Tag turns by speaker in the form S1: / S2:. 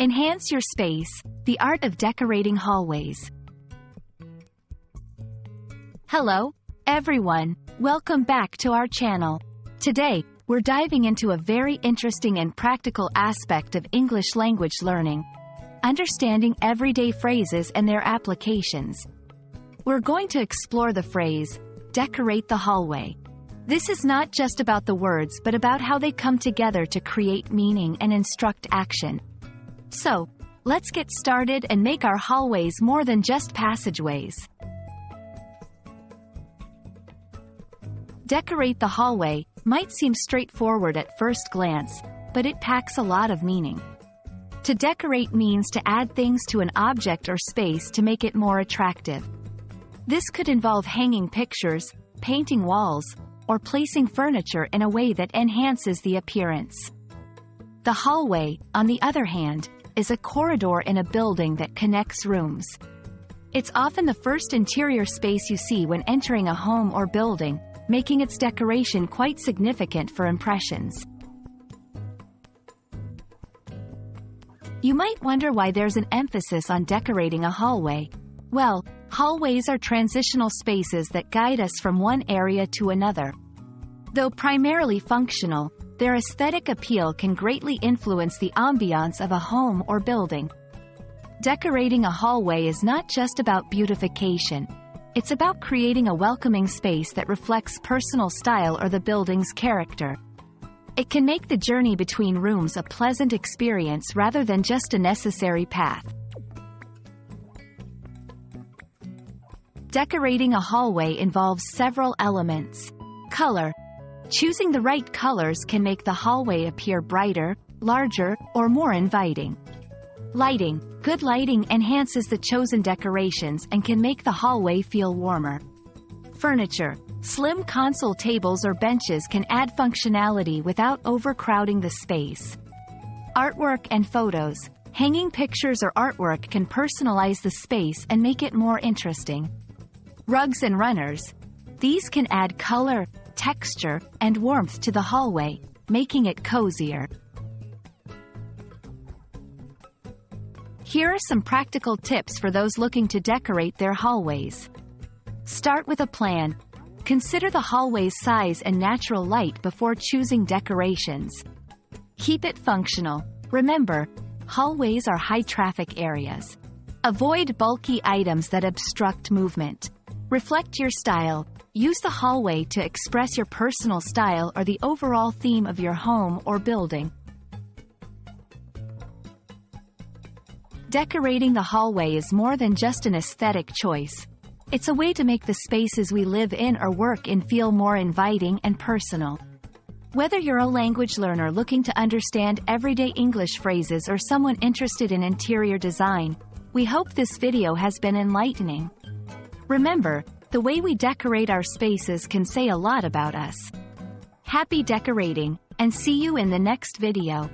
S1: Enhance your space, the art of decorating hallways. Hello, everyone. Welcome back to our channel. Today, we're diving into a very interesting and practical aspect of English language learning: understanding everyday phrases and their applications. We're going to explore the phrase, decorate the hallway. This is not just about the words but about how they come together to create meaning and instruct action. So, let's get started and make our hallways more than just passageways. Decorate the hallway might seem straightforward at first glance, but it packs a lot of meaning. To decorate means to add things to an object or space to make it more attractive. This could involve hanging pictures, painting walls, or placing furniture in a way that enhances the appearance. The hallway, on the other hand, is a corridor in a building that connects rooms. It's often the first interior space you see when entering a home or building, making its decoration quite significant for impressions. You might wonder why there's an emphasis on decorating a hallway. Well, hallways are transitional spaces that guide us from one area to another. Though primarily functional, their aesthetic appeal can greatly influence the ambiance of a home or building. Decorating a hallway is not just about beautification. It's about creating a welcoming space that reflects personal style or the building's character. It can make the journey between rooms a pleasant experience rather than just a necessary path. Decorating a hallway involves several elements. Color. Choosing the right colors can make the hallway appear brighter, larger, or more inviting. Lighting. Good lighting enhances the chosen decorations and can make the hallway feel warmer. Furniture. Slim console tables or benches can add functionality without overcrowding the space. Artwork and photos. Hanging pictures or artwork can personalize the space and make it more interesting. Rugs and runners. These can add color, texture, and warmth to the hallway, making it cozier. Here are some practical tips for those looking to decorate their hallways. Start with a plan. Consider the hallway's size and natural light before choosing decorations. Keep it functional. Remember, hallways are high-traffic areas. Avoid bulky items that obstruct movement. Reflect your style. Use the hallway to express your personal style or the overall theme of your home or building. Decorating the hallway is more than just an aesthetic choice. It's a way to make the spaces we live in or work in feel more inviting and personal. Whether you're a language learner looking to understand everyday English phrases or someone interested in interior design, we hope this video has been enlightening. Remember, the way we decorate our spaces can say a lot about us. Happy decorating, and see you in the next video.